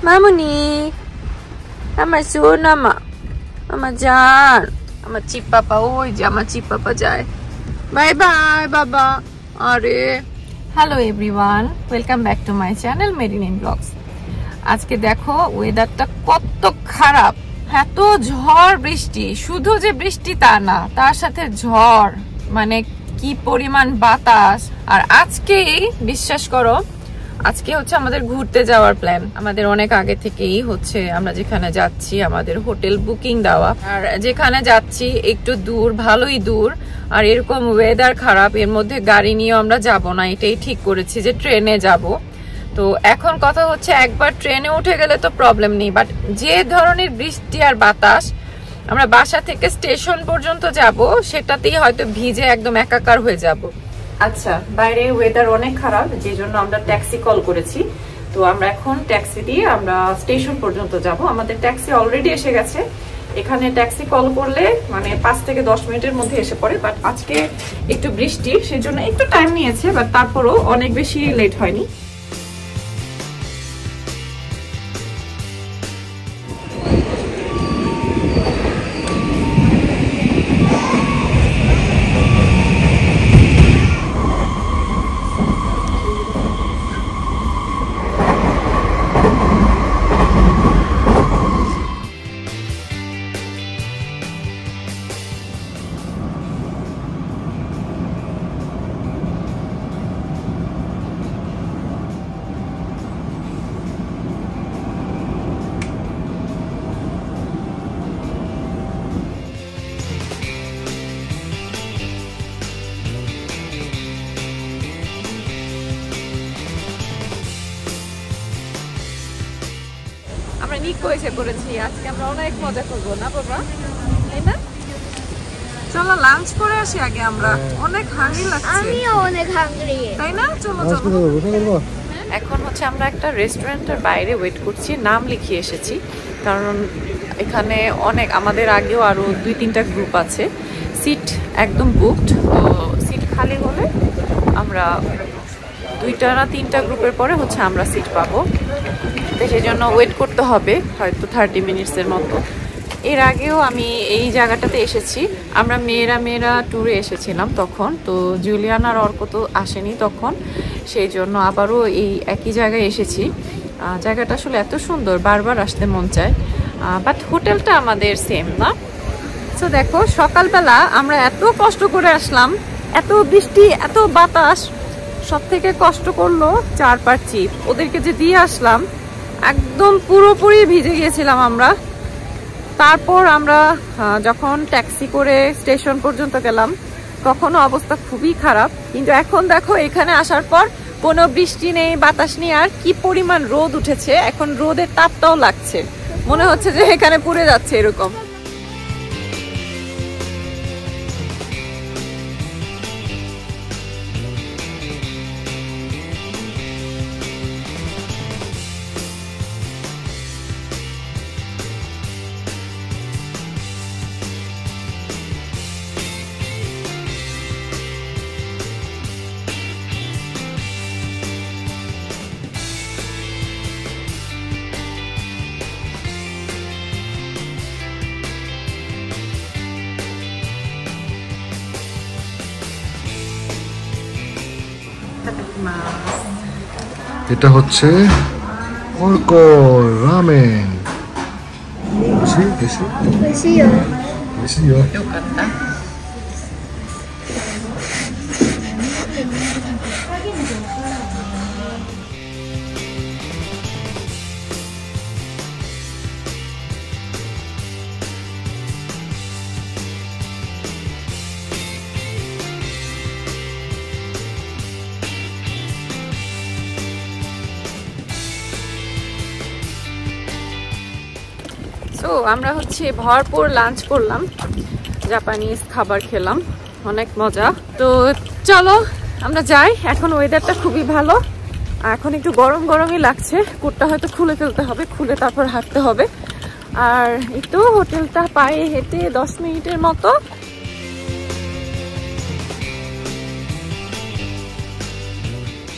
মামুনি আমার সোনা মা আমার জান আমার চিপ পাপা ওই যে আমার চিপ পাপা যায় বাই বাই বাবা আরে hello everyone welcome back to my channel মেরিন ইন ব্লগস আজকে দেখো ওয়েদারটা কত খারাপ এত ঝড় বৃষ্টি শুধু যে বৃষ্টি তা না তার সাথে ঝড় মানে কি পরিমাণ বাতাস আর আজকেই বিশ্বাস করো আজকে হচ্ছে আমাদের ঘুরতে যাওয়ার প্ল্যান আমাদের অনেক আগে থেকেই হচ্ছে আমরা যেখানে যাচ্ছি আমাদের হোটেল বুকিং দেওয়া আর যেখানে যাচ্ছি একটু দূর ভালোই দূর আর এরকম ওয়েদার খারাপ এর মধ্যে গাড়ি নিয়ে আমরা যাব না এটাই ঠিক করেছি যে ট্রেনে যাব তো এখন কথা হচ্ছে একবার ট্রেনে উঠে গেলে তো প্রবলেম নেই বাট যে ধরনের বৃষ্টি আর বাতাস আমরা বাসা থেকে স্টেশন পর্যন্ত যাব সেটাতেই হয়তো ভিজে একদম একাকার হয়ে যাব আচ্ছা বাইরে ওয়েদার অনেক খারাপ যে জন্য আমরা ট্যাক্সি কল করেছি তো আমরা এখন ট্যাক্সি দিয়ে আমরা স্টেশন পর্যন্ত যাব আমাদের ট্যাক্সি অলরেডি এসে গেছে এখানে ট্যাক্সি কল করলে মানে 5 থেকে 10 মিনিটের মধ্যে এসে পড়ে বাট আজকে একটু বৃষ্টি সেজন্য একটু টাইম নিয়েছে বাট তারপরও অনেক বেশি লেট হয়নি আমরা নিকো এসে পড়েছি আজকে আমরা অনেক মজা করবো না বাবা তাই না চলো লাঞ্চ করে আসি আগে আমরা অনেক হাংরি লাগছে আমিও অনেক হাংরি তাই না চলো চলো এখন হচ্ছে আমরা একটা রেস্টুরেন্টের বাইরে ওয়েট করছি নাম লিখিয়ে এসেছি কারণ এখানে অনেক আমাদের আগেও আরো 2-3টা গ্রুপ আছে সিট একদম বুকড তো সিট খালি হলে আমরা 2টা না 3টা গ্রুপের পরে হচ্ছে আমরা সিট পাবো তো সেই জন্য ওয়েট করতে হবে হয়তো 30 মিনিটসের মতো এর আগেও আমি এই জায়গাটাতে এসেছি আমরা মেয়েরা ট্যুরে এসেছিলাম তখন তো জুলিয়ান আর অর্ক তো আসেনি তখন সেই জন্য আবারও এই একই জায়গায় এসেছি জায়গাটা আসলে এত সুন্দর বারবার আসতে মন চায় বাট হোটেলটা আমাদের সেম না তো দেখো সকালবেলা আমরা এত কষ্ট করে আসলাম এত বৃষ্টি এত বাতাস সব থেকে কষ্ট করলো 4 চিপ ওদেরকে যে দিয়ে আসলাম একদম পুরোপুরি ভিজে গিয়েছিলাম আমরা তারপর আমরা যখন ট্যাক্সি করে স্টেশন পর্যন্ত গেলাম তখনও অবস্থা খুবই খারাপ কিন্তু এখন দেখো এখানে আসার পর কোনো বৃষ্টি নেই বাতাস নেই আর কি পরিমাণ রোদ উঠেছে এখন রোদের তাপটাও লাগছে মনে হচ্ছে যে এখানে পুড়ে যাচ্ছে এরকম এটা হচ্ছে অর্ক রামেন তো আমরা হচ্ছে ভরপুর লাঞ্চ করলাম জাপানিজ খাবার খেলাম অনেক মজা তো চলো আমরা যাই এখন ওয়েদারটা খুবই ভালো এখন একটু গরম গরমই লাগছে কোটটা হয়তো খুলে ফেলতে হবে খুলে তারপর হাঁটতে হবে আর এই তো হোটেলটা পায়ে হেঁটে 10 মিনিটের মতো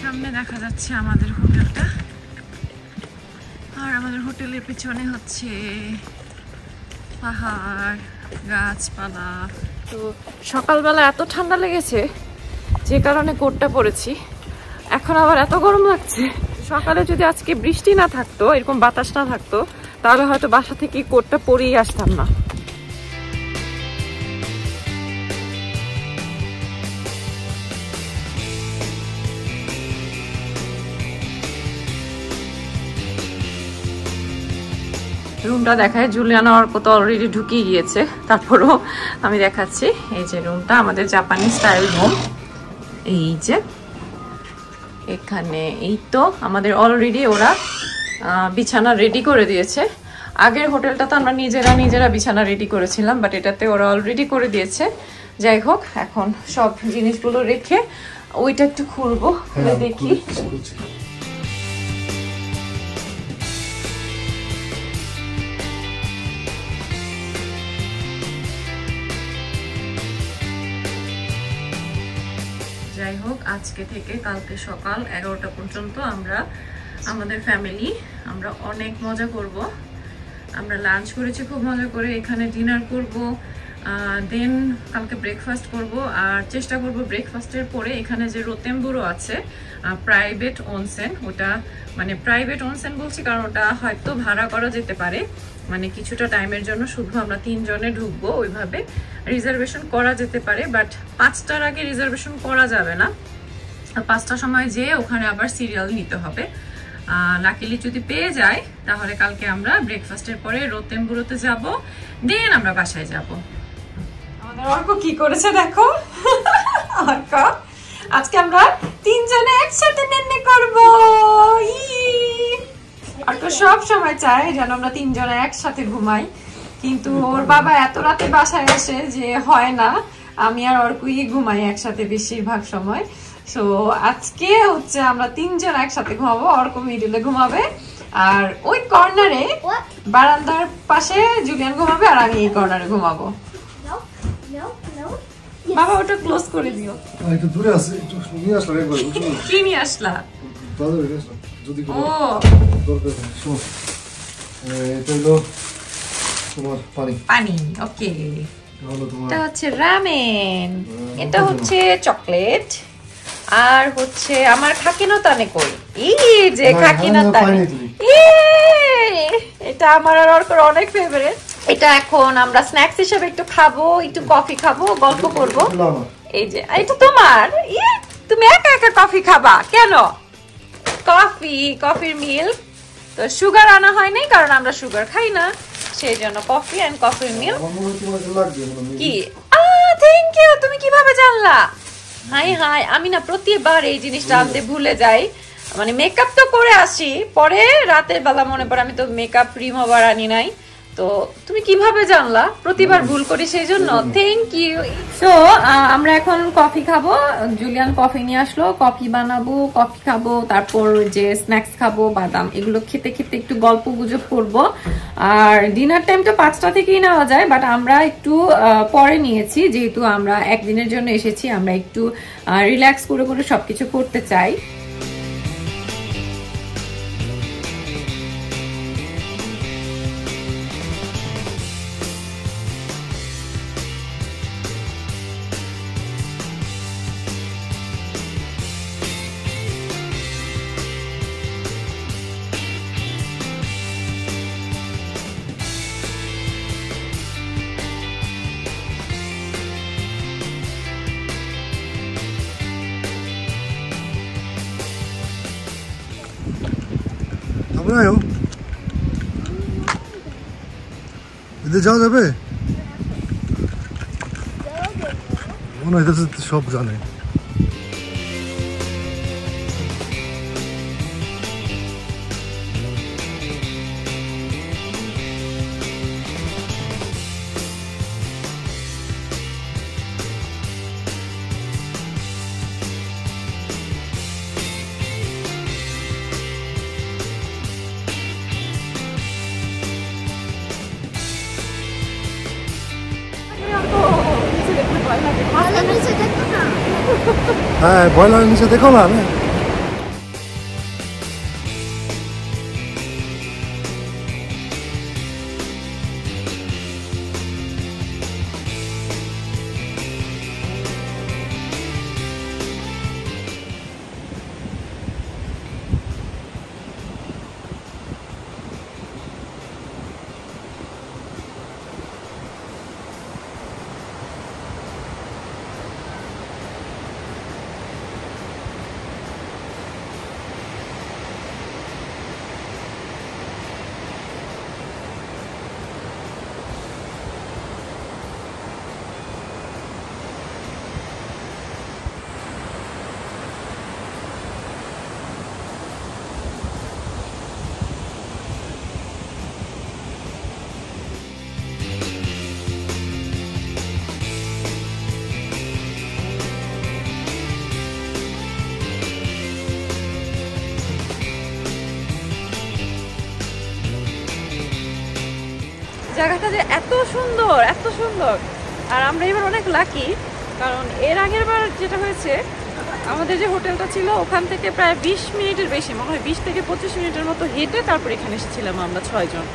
সামনে দেখা যাচ্ছে আমাদের হোটেলটা আর আমাদের হোটেলের পিছনে হচ্ছে পাহাড়, গাছপালা। তো সকালবেলা এত ঠান্ডা লেগেছে যে কারণে কোটটা পরেছি, এখন আবার এত গরম লাগছে। সকালে যদি আজকে বৃষ্টি না থাকতো, এরকম বাতাস না থাকতো, তাহলে হয়তো বাসা থেকে কোটটা পরেই আসতাম না। রুমটা দেখায়, জুলিয়ানা অর্ক তো অলরেডি ঢুকিয়ে গিয়েছে, তারপরও আমি দেখাচ্ছি। এই যে রুমটা আমাদের জাপানি স্টাইল রুম। এই যে এখানে এই তো আমাদের অলরেডি ওরা বিছানা রেডি করে দিয়েছে। আগের হোটেলটা তো আমরা নিজেরা বিছানা রেডি করেছিলাম, বাট এটাতে ওরা অলরেডি করে দিয়েছে। যাই হোক, এখন সব জিনিসগুলো রেখে ওইটা একটু খুলবো, খুলে দেখি। যাই হোক, আজকে থেকে কালকে সকাল 11টা পর্যন্ত আমরা আমাদের ফ্যামিলি আমরা অনেক মজা করব। আমরা লাঞ্চ করেছি খুব মজা করে, এখানে ডিনার করব, দেন কালকে ব্রেকফাস্ট করব। আর চেষ্টা করব ব্রেকফাস্টের পরে এখানে যে রোতেম্বুরো আছে প্রাইভেট অনসেন, ওটা মানে প্রাইভেট অনসেন বলছি কারণ ওটা হয়তো ভাড়া করা যেতে পারে, মানে কিছুটা টাইমের জন্য শুধু আমরা 3 জনে ঢুকবো, ওইভাবে রিজার্ভেশন করা যেতে পারে। বাট 5টার আগে রিজার্ভেশন করা যাবে না, 5টার সময় যেয়ে ওখানে আবার সিরিয়াল নিতে হবে। লাকিলি যদি পেয়ে যায় তাহলে কালকে আমরা ব্রেকফাস্টের পরে রোতেম্বুরোতে যাব, দেন আমরা বাসায় যাব। আমাদের অর্ক কি করেছে দেখো। অর্ক আজকে আমরা 3 জনে একসাথে নেনে করব। অর্ক সব সময় চায় যেন আমরা 3 জনে একসাথে ঘুমাই, কিন্তু ওর বাবা এত রাতে বাসায় আসে যে হয় না, আমি আর অর্কই ঘুমাই একসাথে বেশিরভাগ সময়। সো আজকে হচ্ছে আমরা 3 জন একসাথে ঘুমাবো, অর্ক মিডলে ঘুমাবে, আর ওই কর্নারে বারান্দার পাশে জুলিয়ান ঘুমাবে, আর আমি এই কর্নারে ঘুমাবো। বাবা ওটা ক্লোজ করে দিও। একটু দূরে আছে, একটু নিয়ে আসলাম একবার। কি নিয়ে আসলা? যদি কোনো দরকার হয়। শোনো, এটা হলো তোমার পানি। ওকে, এটা হচ্ছে রামেন, এটা হচ্ছে চকলেট, আর হচ্ছে আমার খাকিনো তানে কই, এই যে খাকিনো তানে, এটা আমার আর ওর অনেক ফেভারিট। এটা এখন আমরা স্ন্যাক্স হিসেবে একটু খাবো, একটু কফি খাবো, গল্প করবো। এই যে এটা তোমার, তুমি একা একা কফি খাবা কেন? কফির মিল্ক, তো সুগার আনা হয় নাই কারণ আমরা সুগার খাই না, সেই জন্য কফি এন্ড কফির মিল্ক। কি থ্যাংক ইউ, তুমি কিভাবে জানলা? হাই আমি না প্রতিবার এই জিনিসটা আনতে ভুলে যাই, মানে মেকআপ তো করে আসি, পরে রাতের বেলা মনে পড়ে আমি তো মেকআপ রিমুভার আনি নাই। তো তুমি কিভাবে জানলা? প্রতিবার ভুল করি সেই জন্য। Thank you. সো আমরা এখন কফি খাবো, জুলিয়ান কফি নিয়ে আসলো, কফি বানাবো, কফি খাবো, তারপর যে স্ন্যাক্স খাবো, বাদাম, এগুলো খেতে খেতে একটু গল্প গুজব করবো। আর ডিনার টাইমটা 5টা থেকেই নেওয়া যায়, বাট আমরা একটু পরে নিয়েছি, যেহেতু আমরা একদিনের জন্য এসেছি, আমরা একটু রিল্যাক্স করে করে সবকিছু করতে চাই। এদের যাওয়া যাবে? মনে হয় সব জানে। হ্যাঁ, বয়লার নিচে দেখো না। জায়গাটা যে এত সুন্দর, এত সুন্দর। আর আমরা এবার অনেক লাকি, কারণ এর আগের বার যেটা হয়েছে, আমাদের যে হোটেলটা ছিল ওখান থেকে প্রায় 20 মিনিটের বেশি, মনে হয় 20 থেকে 25 মিনিটের মতো হেঁটে তারপর এখানে এসেছিলাম আমরা 6 জন।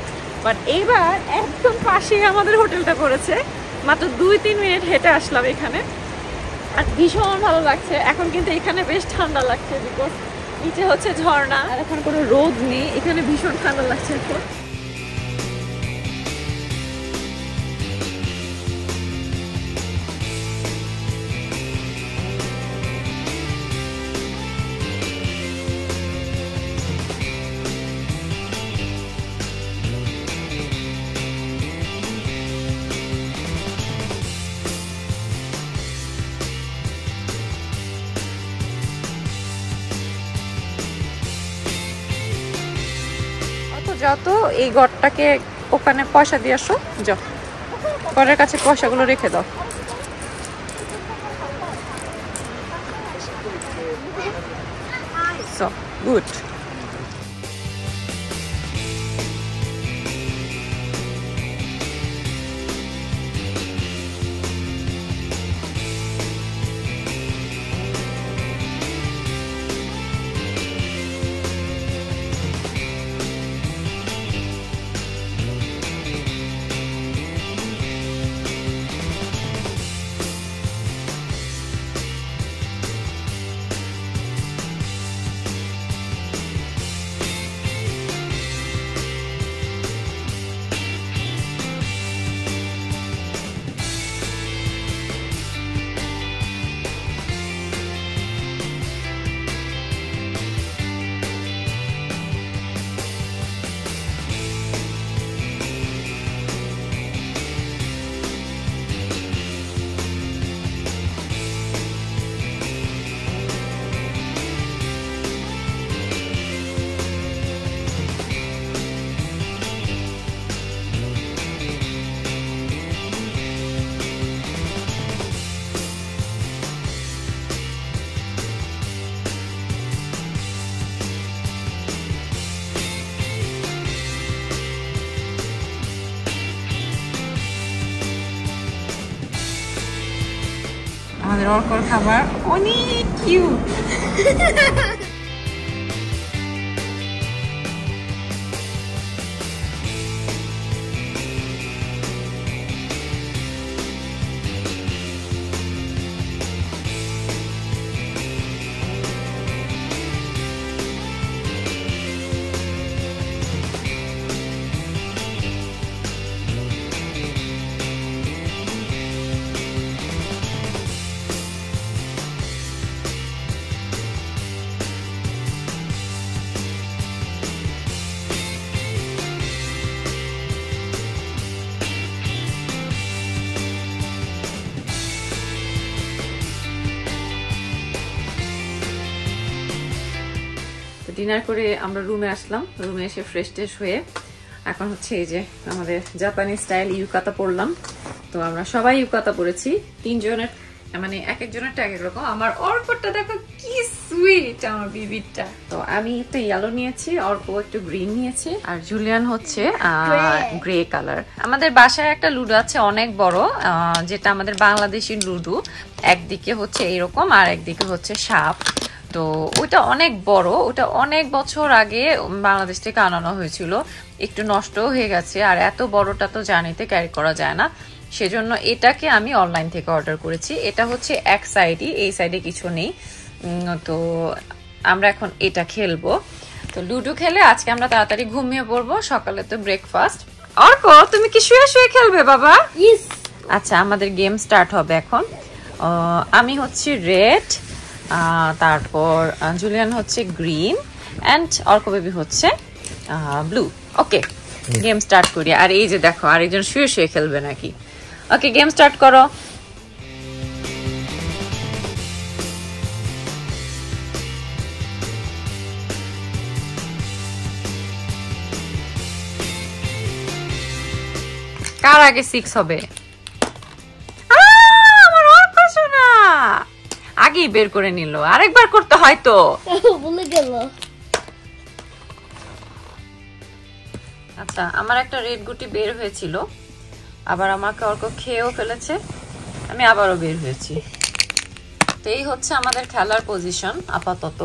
বাট এইবার একদম পাশেই আমাদের হোটেলটা পড়েছে, মাত্র 2-3 মিনিট হেঁটে আসলাম এখানে। আর ভীষণ ভালো লাগছে। এখন কিন্তু এখানে বেশ ঠান্ডা লাগছে, বিকজ নিচে হচ্ছে ঝর্ণা, আর এখন কোনো রোদ নেই, এখানে ভীষণ ঠান্ডা লাগছে এখন। যাও তো এই ঘরটাকে ওখানে পয়সা দিয়ে আসো, যাও ঘরের কাছে পয়সাগুলো রেখে দাও। So good. আমাদের অর্কর খাবার অনেক কিউট। ডিনার করে আমরা রুমে আসলাম, রুমে এসে ফ্রেশ ট্রেশ হয়ে এখন হচ্ছে এই যে আমাদের জাপানি স্টাইল ইউকাতা পরলাম। তো আমরা সবাই ইউকাতা পরেছি, 3 জনের, মানে এক একজনেরটা এক এক রকম। আমার অর্কটা দেখো কি সুইট, আমার বিবিটা। তো আমি একটু ইয়েলো নিয়েছি, অর্ক একটু গ্রিন নিয়েছে, আর জুলিয়ান হচ্ছে গ্রে কালার। আমাদের বাসায় একটা লুডো আছে অনেক বড়, যেটা আমাদের বাংলাদেশি লুডো, একদিকে হচ্ছে এরকম আর একদিকে হচ্ছে সাপ। তো ওইটা অনেক বড়, ওটা অনেক বছর আগে বাংলাদেশ থেকে আনানো হয়েছিল, একটু নষ্ট হয়ে গেছে। আর এত বড়টা তো জানিতে ক্যারি করা যায় না, সেজন্য এটাকে আমি অনলাইন থেকে অর্ডার করেছি। এটা হচ্ছে এক সাইডই, এই সাইডে কিছু নেই। তো আমরা এখন এটা খেলবো। তো লুডো খেলে আজকে আমরা তাড়াতাড়ি ঘুমিয়ে পড়বো, সকালে তো ব্রেকফাস্ট। অর্ক তুমি কি শুয়ে শুয়ে খেলবে বাবা? আচ্ছা, আমাদের গেম স্টার্ট হবে এখন। আমি হচ্ছে রেড, তারপর জুলিয়ান হচ্ছে গ্রিন, এন্ড অর্ক বেবি হচ্ছে ব্লু। ওকে, গেম স্টার্ট করি। আর এই যে দেখো আরেকজন শুয়ে শুয়ে খেলবে নাকি। ওকে, গেম স্টার্ট করো। কার আগে 6 হবে? আমার অর্ক শোনা আগেই বের করে নিল, আরেকবার করতে হয় তো। ভুলে গেল। আচ্ছা আচ্ছা, আমার একটা রেড গুটি বের হয়েছিল, আবার আমাকে অর্ক খেয়েও ফেলেছে, আমি আবারও বের হয়েছি। তো এই হচ্ছে আমাদের খেলার পজিশন আপাতত।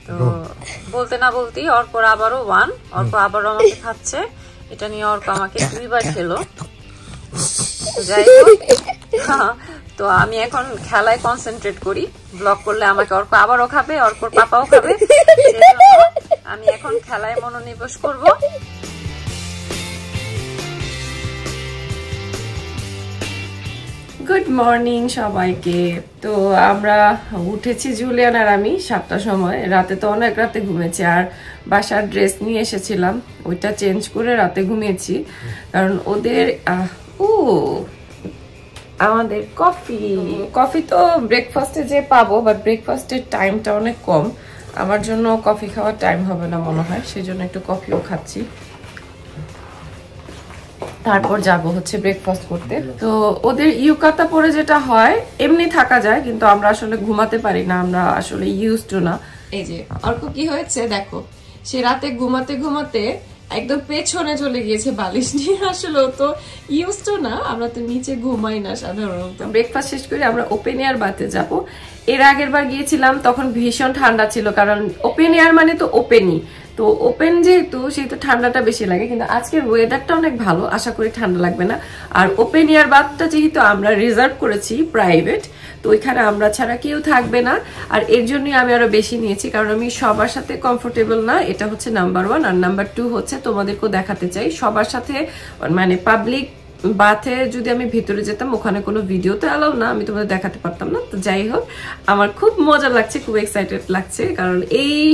তো বলতে না বলতেই অর্কর আবারও 1, অর্ক আবারও আমাকে খাচ্ছে। এটা নিয়ে অর্ক আমাকে 2 বার খেলো। যাই হোক, তো আমি এখন খেলায় কনসেন্ট্রেট করি। ব্লগ করলে আমাকে অর্ক আবারও খাবে, অর্কর পাপাও খাবে। আমি এখন খেলায় মনোনিবেশ করব। গুড মর্নিং সবাইকে। তো আমরা উঠেছি জুলিয়ান আর আমি 7টার সময়। রাতে তো অনেক রাতে ঘুমিয়েছি, আর বাসার ড্রেস নিয়ে এসেছিলাম, ওইটা চেঞ্জ করে রাতে ঘুমিয়েছি। কারণ ওদের আমাদের কফি তো ব্রেকফাস্টে যে পাবো, বাট ব্রেকফাস্টের টাইমটা অনেক কম। আমার জন্য কফি খাওয়ার টাইম হবে না মনে হয়, সেই জন্য একটু কফিও খাচ্ছি। তারপর যাব হচ্ছে ব্রেকফাস্ট করতে। তো ওদের ইউকাতা পরে যেটা হয়, এমনি থাকা যায়, কিন্তু আমরা আসলে ঘুমাতে পারি না, আমরা আসলে ইউজ টু না। এই যে অর্ক কি হয়েছে দেখো, সে রাতে ঘুমাতে ঘুমাতে একদম পেছনে চলে গিয়েছে বালিশ নিয়ে। আসলে ও তো ইউজ টু না, আমরা তো নিচে ঘুমাই না সাধারণত। ব্রেকফাস্ট শেষ করে আমরা ওপেন এয়ার বাতে যাব। এর আগের বার গিয়েছিলাম তখন ভীষণ ঠান্ডা ছিল, কারণ ওপেন এয়ার মানে তো ওপেনই, তো ওপেন যেহেতু সেহেতু ঠান্ডাটা বেশি লাগে। কিন্তু আজকের ওয়েদারটা অনেক ভালো, আশা করি ঠান্ডা লাগবে না। আর ওপেন এয়ার বাথটা যেহেতু আমরা রিজার্ভ করেছি প্রাইভেট, তো ওইখানে আমরা ছাড়া কেউ থাকবে না। আর এর জন্যই আমি আরো বেশি নিয়েছি, কারণ আমি সবার সাথে কমফোর্টেবল না, এটা হচ্ছে নাম্বার 1। আর নাম্বার 2 হচ্ছে তোমাদেরকেও দেখাতে চাই সবার সাথে, মানে পাবলিক বাথে যদি আমি ভিতরে যেতাম, ওখানে কোনো ভিডিও তো অ্যালাউ না, আমি তোমাদের দেখাতে পারতাম না। তো যাই হোক, আমার খুব মজা লাগছে, খুব এক্সাইটেড লাগছে, কারণ এই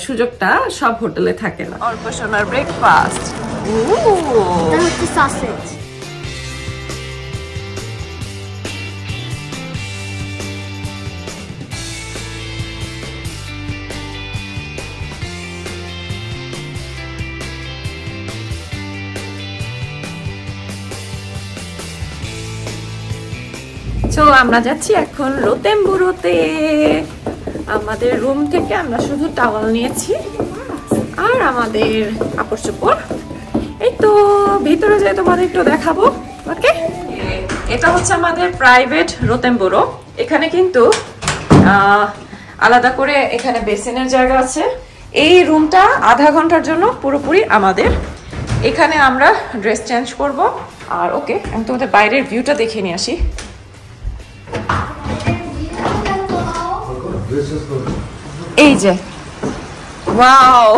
সুযোগটা সব হোটেলে থাকে না। অল্প সোনার ব্রেকফাস্ট, সসেজ। তো আমরা যাচ্ছি এখন রোতেমবুরোতে। আমাদের রুম থেকে আমরা শুধু টাওয়াল নিয়েছি আর আমাদের কাপড় চোপড়। এই তো ভিতরে যেয়ে তোমাদের একটু দেখাবো। ওকে, এটা হচ্ছে আমাদের প্রাইভেট রোতেমবুরো। এখানে কিন্তু আলাদা করে এখানে বেসিনের জায়গা আছে। এই রুমটা আধা ঘন্টার জন্য পুরোপুরি আমাদের। এখানে আমরা ড্রেস চেঞ্জ করব। আর ওকে, আমি তোমাদের বাইরের ভিউটা দেখে নিয়ে আসি। এই যে ওয়াও,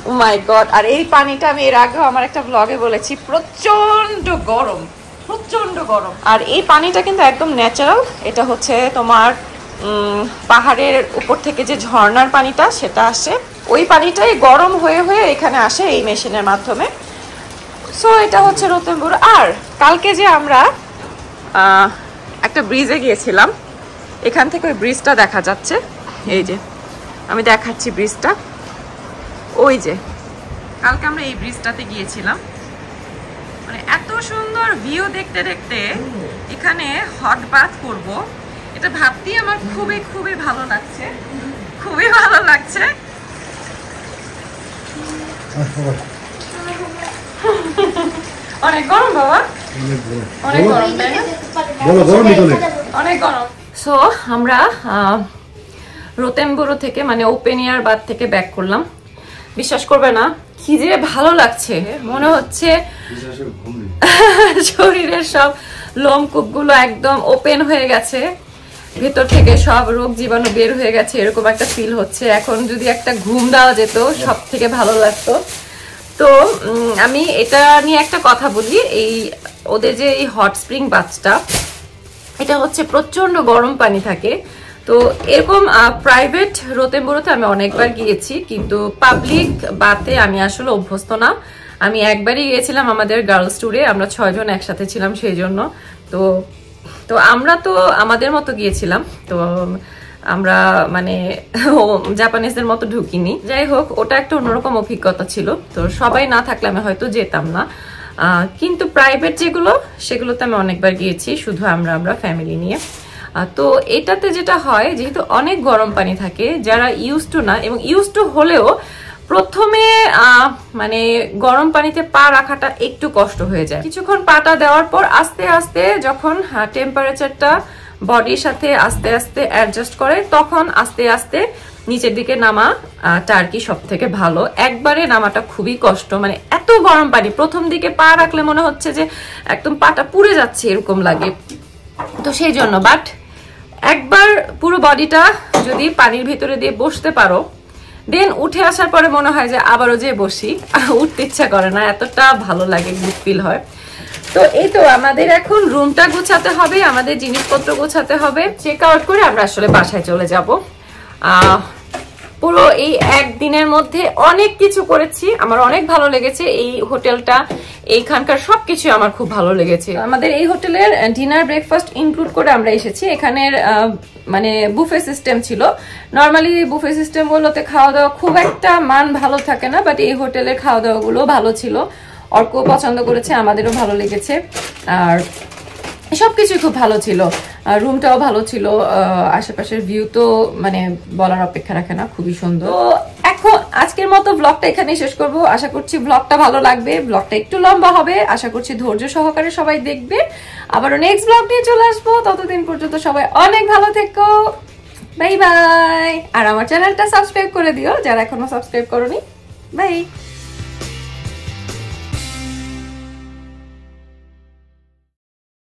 ও মাই গড। আর এই পানিটা আমি এর আগেও আমার একটা ব্লগে বলেছি, প্রচন্ড গরম, প্রচন্ড গরম। আর এই পানিটা কিন্তু একদম ন্যাচারাল, এটা হচ্ছে তোমার পাহাড়ের উপর থেকে যে ঝর্ণার পানিটা সেটা আসে, ওই পানিটাই গরম হয়ে হয়ে এখানে আসে এই মেশিনের মাধ্যমে। সো এটা হচ্ছে রোতেমবুরো। আর কালকে যে আমরা একটা ব্রিজে গিয়েছিলাম, এখান থেকে ওই ব্রিজটা দেখা যাচ্ছে। এই যে আমি দেখাচ্ছি ব্রিজটা, ওই যে কালকে আমরা এই ব্রিজটাতে গিয়েছিলাম। মানে এত সুন্দর ভিউ দেখতে দেখতে এখানে হট বাথ করব, এটা ভাবতেই আমার খুবই খুবই ভালো লাগছে, খুবই ভালো লাগছে। অনেক গরম বাবা, অনেক গরম, অনেক গরম। সো আমরা রোতেমবুরো থেকে, মানে ওপেন এয়ার বাথ থেকে ব্যাক করলাম। বিশ্বাস করবে না কি যে ভালো লাগছে, মনে হচ্ছে শরীরের সব লোমকূপগুলো একদম ওপেন হয়ে গেছে, ভেতর থেকে সব রোগ জীবাণু বের হয়ে গেছে, এরকম একটা ফিল হচ্ছে। এখন যদি একটা ঘুম দেওয়া যেত সব থেকে ভালো লাগতো। তো আমি এটা নিয়ে একটা কথা বলি, এই ওদের যে এই হট স্প্রিং বাথটা, এটা হচ্ছে প্রচন্ড গরম পানি থাকে। তো এরকম প্রাইভেট রোতেমবুরোতে আমি অনেকবার গিয়েছি, কিন্তু পাবলিক বাথে আমি আসলে অভ্যস্ত না। আমি একবারই গিয়েছিলাম আমাদের গার্লস ট্যুরে, আমরা 6 জন একসাথে ছিলাম সেই জন্য। তো আমরা তো আমাদের মতো গিয়েছিলাম, তো আমরা মানে জাপানিজদের মতো ঢুকিনি। যাই হোক, ওটা একটা অন্যরকম অভিজ্ঞতা ছিল। তো সবাই না থাকলে আমি হয়তো যেতাম না, কিন্তু প্রাইভেট যেগুলো সেগুলোতে আমি অনেকবার গিয়েছি, শুধু আমরা ফ্যামিলি নিয়ে। তো এটাতে যেটা হয়, যেহেতু অনেক গরম পানি থাকে, যারা ইউজ টু না এবং ইউজ টু হলেও প্রথমে মানে গরম পানিতে পা রাখাটা একটু কষ্ট হয়ে যায়, কিছুক্ষণ পাটা দেওয়ার পর আস্তে আস্তে যখন টেম্পারেচারটা বডির সাথে আস্তে আস্তে অ্যাডজাস্ট করে তখন আস্তে আস্তে নিচের দিকে নামাটা আর কি সব থেকে ভালো। একবারে নামাটা খুবই কষ্ট, মানে এত গরম পানি প্রথম দিকে পা রাখলে মনে হচ্ছে যে একদম পাটা পুড়ে যাচ্ছে এরকম লাগে। তো সেই জন্য বাট একবার পুরো বডিটা যদি পানির ভিতরে দিয়ে বসতে পারো দেন উঠে আসার পরে মনে হয় যে আবারও যে বসি, উঠতে ইচ্ছা করে না, এতটা ভালো লাগে, গুড ফিল হয়। তো এই তো আমাদের এখন রুমটা গোছাতে হবে, আমাদের জিনিসপত্র গোছাতে হবে, চেক আউট করে আমরা আসলে বাসায় চলে যাব। পুরো এই একদিনের মধ্যে অনেক কিছু করেছি, আমার অনেক ভালো লেগেছে এই হোটেলটা, এইখানকার সবকিছু আমার খুব ভালো লেগেছে। আমাদের এই হোটেলের ডিনার ব্রেকফাস্ট ইনক্লুড করে আমরা এসেছি। এখানের মানে বুফে সিস্টেম ছিল। নর্মালি বুফে সিস্টেম গুলোতে খাওয়া দাওয়া খুব একটা মান ভালো থাকে না, বাট এই হোটেলের খাওয়া দাওয়া গুলো ভালো ছিল, অর্ক পছন্দ করেছে, আমাদেরও ভালো লেগেছে, আর সবকিছুই খুব ভালো ছিল, রুমটাও ভালো ছিল, আশেপাশের ভিউ তো মানে বলার অপেক্ষা রাখে না, খুবই সুন্দর। তো এখন আজকের মতো ব্লগটা এখানে শেষ করব, আশা করছি ব্লগটা ভালো লাগবে, ব্লগটা একটু লম্বা হবে, আশা করছি ধৈর্য সহকারে সবাই দেখবে, আবারও নেক্সট ব্লগ নিয়ে চলে আসবো। ততদিন পর্যন্ত সবাই অনেক ভালো থেকো, বাই বাই। আর আমার চ্যানেলটা সাবস্ক্রাইব করে দিও যারা এখনো সাবস্ক্রাইব করোনি। বাই।